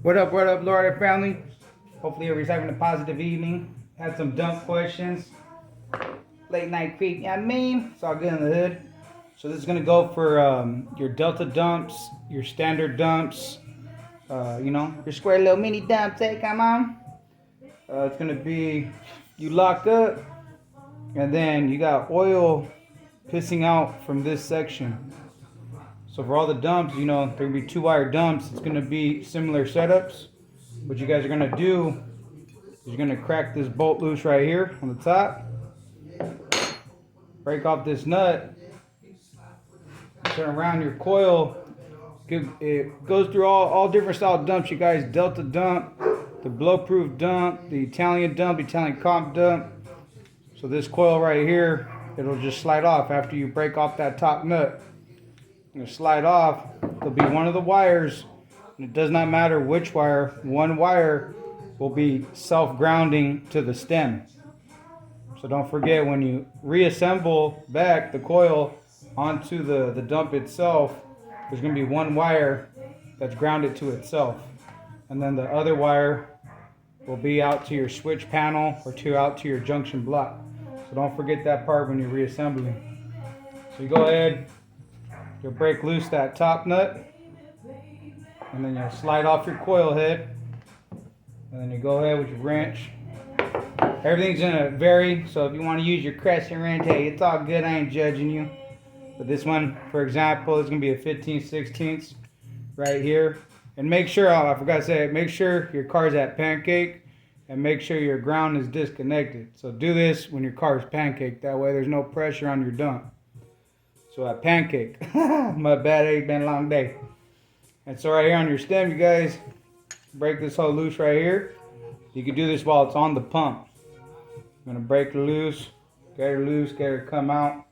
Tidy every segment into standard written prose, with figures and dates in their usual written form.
What up, Lowrider family? Hopefully everybody's having a positive evening. Had some dump questions. Late night creep, you know what I mean? It's all good in the hood. So this is going to go for your Delta dumps, your standard dumps, your square little mini dumps, hey, come on. It's going to be, you lock up, and then you got oil pissing out from this section. So for all the dumps, there will be 2-wire dumps. It's going to be similar setups. What you guys are going to do is you're going to crack this bolt loose right here on the top. Break off this nut. Turn around your coil. It goes through all different style dumps, you guys. Delta dump, the blow-proof dump, the Italian comp dump. So this coil right here, it'll just slide off after you break off that top nut. It'll slide off. There'll be one of the wires, and it does not matter which wire. One wire will be self-grounding to the stem. So don't forget, when you reassemble back the coil onto the dump itself, there's going to be one wire that's grounded to itself. And then the other wire will be out to your switch panel or out to your junction block. So don't forget that part when you're reassembling. So you go ahead, you'll break loose that top nut, and then you'll slide off your coil head. And then you go ahead with your wrench. Everything's gonna vary, so if you want to use your crescent wrench, hey, it's all good, I ain't judging you. But this one, for example, is gonna be a 15/16 right here. And make sure, I forgot to say, make sure your car's at pancake, and make sure your ground is disconnected. So do this when your car is pancaked, that way there's no pressure on your dump. So at pancake, my bad, it's been a long day. And so right here on your stem, you guys, break this hole loose right here. You can do this while it's on the pump. I'm gonna break it loose, get her come out.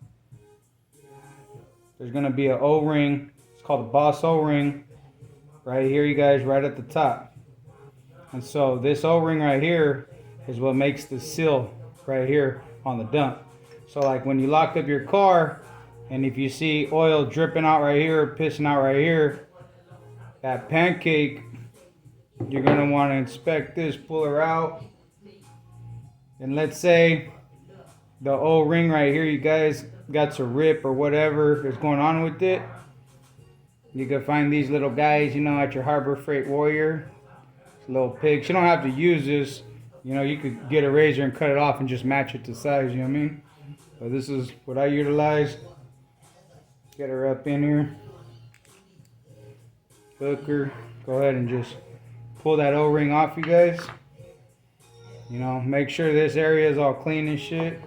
There's gonna be an O-ring. It's called a Boss O-ring. Right here, you guys, right at the top. And so this O-ring right here is what makes the seal right here on the dump. So like when you lock up your car, and if you see oil dripping out right here, pissing out right here, that pancake, you're gonna want to inspect this, pull her out. And let's say the O-ring right here, you guys got a rip or whatever is going on with it. You can find these little guys, at your Harbor Freight Warrior. Little pigs. You don't have to use this. You could get a razor and cut it off and just match it to size, you know what I mean? But this is what I utilize. Get her up in here. Hook her. Go ahead and just pull that O-ring off, you guys. Make sure this area is all clean and shit.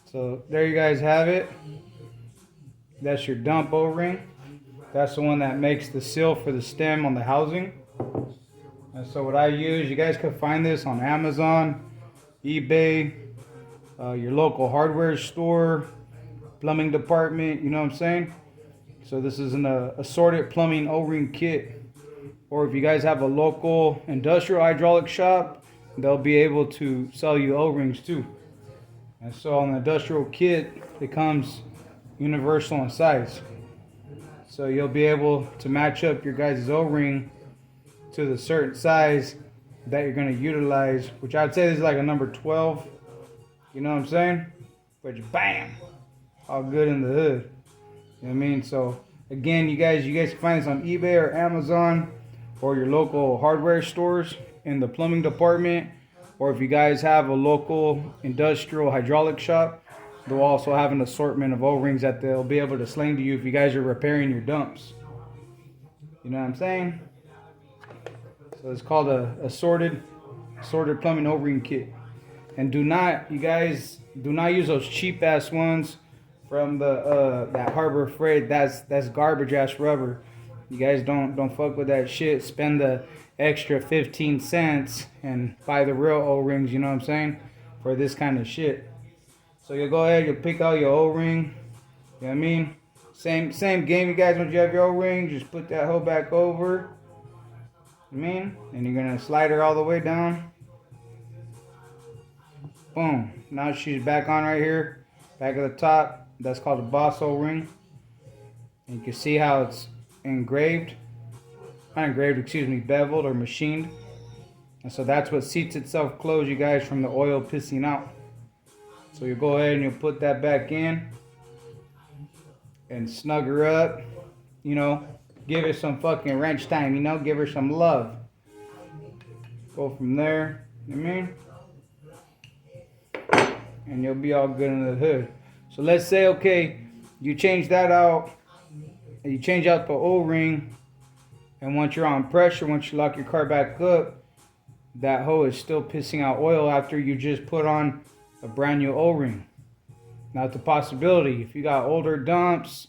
So there you guys have it. That's your dump O-ring. That's the one that makes the seal for the stem on the housing. And so what I use, you guys can find this on Amazon, eBay, your local hardware store, plumbing department, you know what I'm saying? So this is an assorted plumbing O-ring kit. Or if you guys have a local industrial hydraulic shop, they'll be able to sell you O-rings too. And so on the industrial kit, it comes universal in size. So you'll be able to match up your guys' O-ring to the certain size that you're going to utilize, which I'd say this is like a number 12. You know what I'm saying? Which, bam, all good in the hood. You know what I mean? So again, you guys can find this on eBay or Amazon or your local hardware stores in the plumbing department. Or if you guys have a local industrial hydraulic shop, they'll also have an assortment of O-rings that they'll be able to sling to you if you guys are repairing your dumps. You know what I'm saying? So it's called a assorted plumbing O-ring kit. And you guys do not use those cheap ass ones from that Harbor Freight. That's garbage ass rubber. You guys don't fuck with that shit. Spend the extra 15 cents and buy the real O-rings, you know what I'm saying? For this kind of shit. So you'll go ahead, you'll pick out your O-ring. You know what I mean? Same game, you guys. Once you have your O-ring, just put that hoe back over. You know what I mean? And you're gonna slide her all the way down. Boom. Now she's back on right here. Back at the top. That's called a Boss O-ring. And you can see how it's engraved. not engraved, excuse me, beveled or machined. And so that's what seats itself closed, you guys, from the oil pissing out. So you go ahead and you'll put that back in and snug her up, you know, give her some fucking wrench time, you know, give her some love. Go from there, you know what I mean? And you'll be all good in the hood. So let's say, okay, you change that out, and you change out the O-ring, and once you're on pressure, once you lock your car back up, that hose is still pissing out oil after you just put on a brand new O-ring. Now it's a possibility. If you got older dumps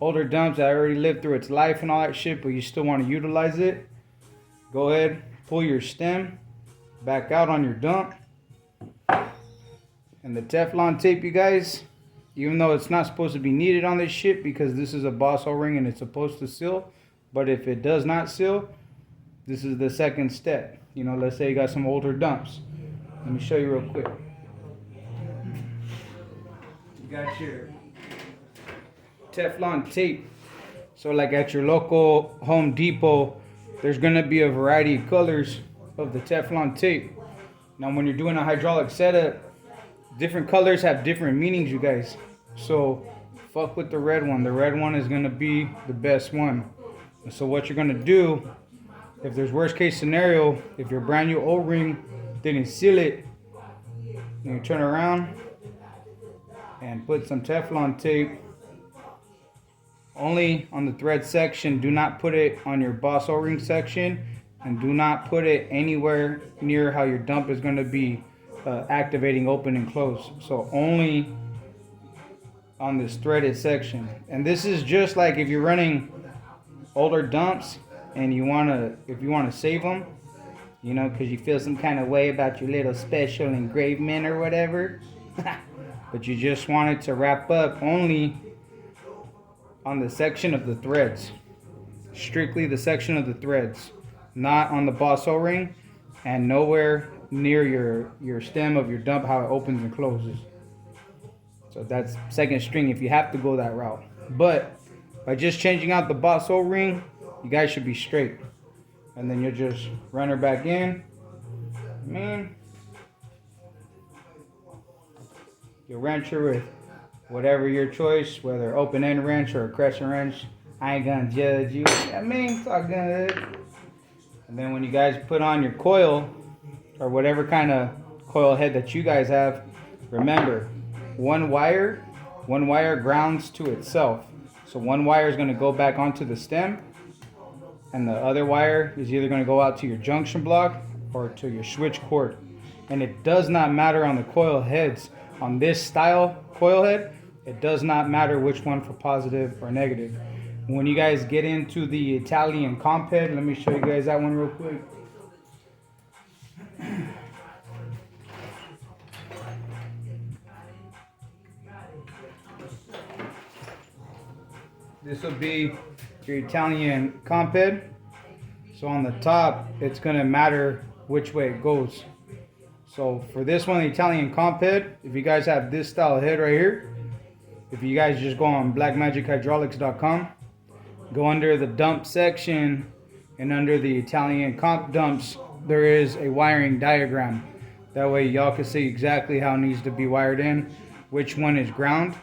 that already lived through its life and all that shit, but you still want to utilize it, go ahead, pull your stem back out on your dump. And the Teflon tape, you guys, even though it's not supposed to be needed on this shit because this is a Boss O-ring and it's supposed to seal, but if it does not seal, this is the second step. You know, let's say you got some older dumps. Let me show you real quick. You got your Teflon tape. So like at your local Home Depot, there's gonna be a variety of colors of the Teflon tape. Now when you're doing a hydraulic setup, different colors have different meanings, you guys. So fuck with the red one. The red one is gonna be the best one. And so what you're gonna do, if there's worst case scenario, if your brand new O-ring didn't seal it, you turn around and put some Teflon tape only on the thread section. Do not put it on your Boss O-ring section, and do not put it anywhere near how your dump is going to be activating open and close. So only on this threaded section. And this is just like if you're running older dumps and if you want to save them, you know, because you feel some kind of way about your little special engravement or whatever, but you just want it to wrap up only on the section of the threads, strictly the section of the threads, not on the Boss O-ring, and nowhere near your stem of your dump, how it opens and closes. So that's second string if you have to go that route. But by just changing out the Boss O-ring, you guys should be straight. And then you'll just run her back in. You'll wrench her with whatever your choice, whether open end wrench or a crescent wrench. I ain't gonna judge you. It's all good. And then when you guys put on your coil, or whatever kind of coil head that you guys have, remember, one wire grounds to itself. So one wire is going to go back onto the stem, and the other wire is either going to go out to your junction block or to your switch cord. And it does not matter on the coil heads. On this style coil head, it does not matter which one for positive or negative. When you guys get into the Italian comp head, let me show you guys that one real quick. This will be your Italian comp head. So on the top, it's going to matter which way it goes. So for this one, the Italian comp head, if you guys have this style head right here, if you guys just go on blackmagichydraulics.com, go under the dump section, and under the Italian comp dumps, there is a wiring diagram. That way y'all can see exactly how it needs to be wired in, which one is ground,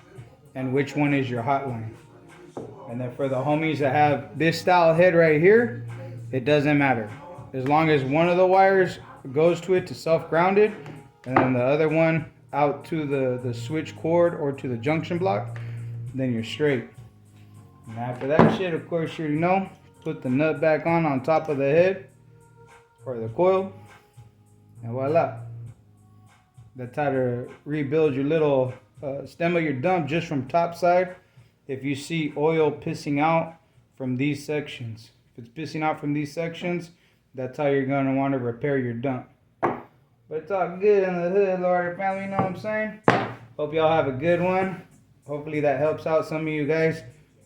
and which one is your hotline. And then for the homies that have this style head right here, it doesn't matter. As long as one of the wires goes to it to self-grounded, and then the other one out to the switch cord or to the junction block, then you're straight. And after that shit, of course, you already know, put the nut back on top of the head or the coil, and voila. That's how to rebuild your little stem of your dump just from top side. If you see oil pissing out from these sections, if it's pissing out from these sections, that's how you're going to want to repair your dump. But it's all good in the hood, Lowrider family, you know what I'm saying? Hope y'all have a good one. Hopefully that helps out some of you guys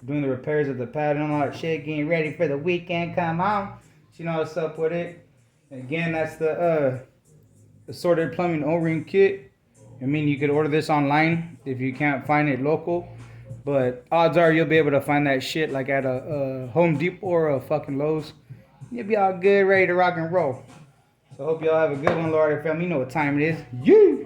doing the repairs of the pad and all that shit, getting ready for the weekend. Come on. You know what's up with it. Again, that's the assorted plumbing O-ring kit. I mean, you could order this online if you can't find it local. But odds are you'll be able to find that shit like at a Home Depot or a fucking Lowe's. You'll be all good, ready to rock and roll. So hope y'all have a good one, Lowrider family. You know what time it is. Yeah.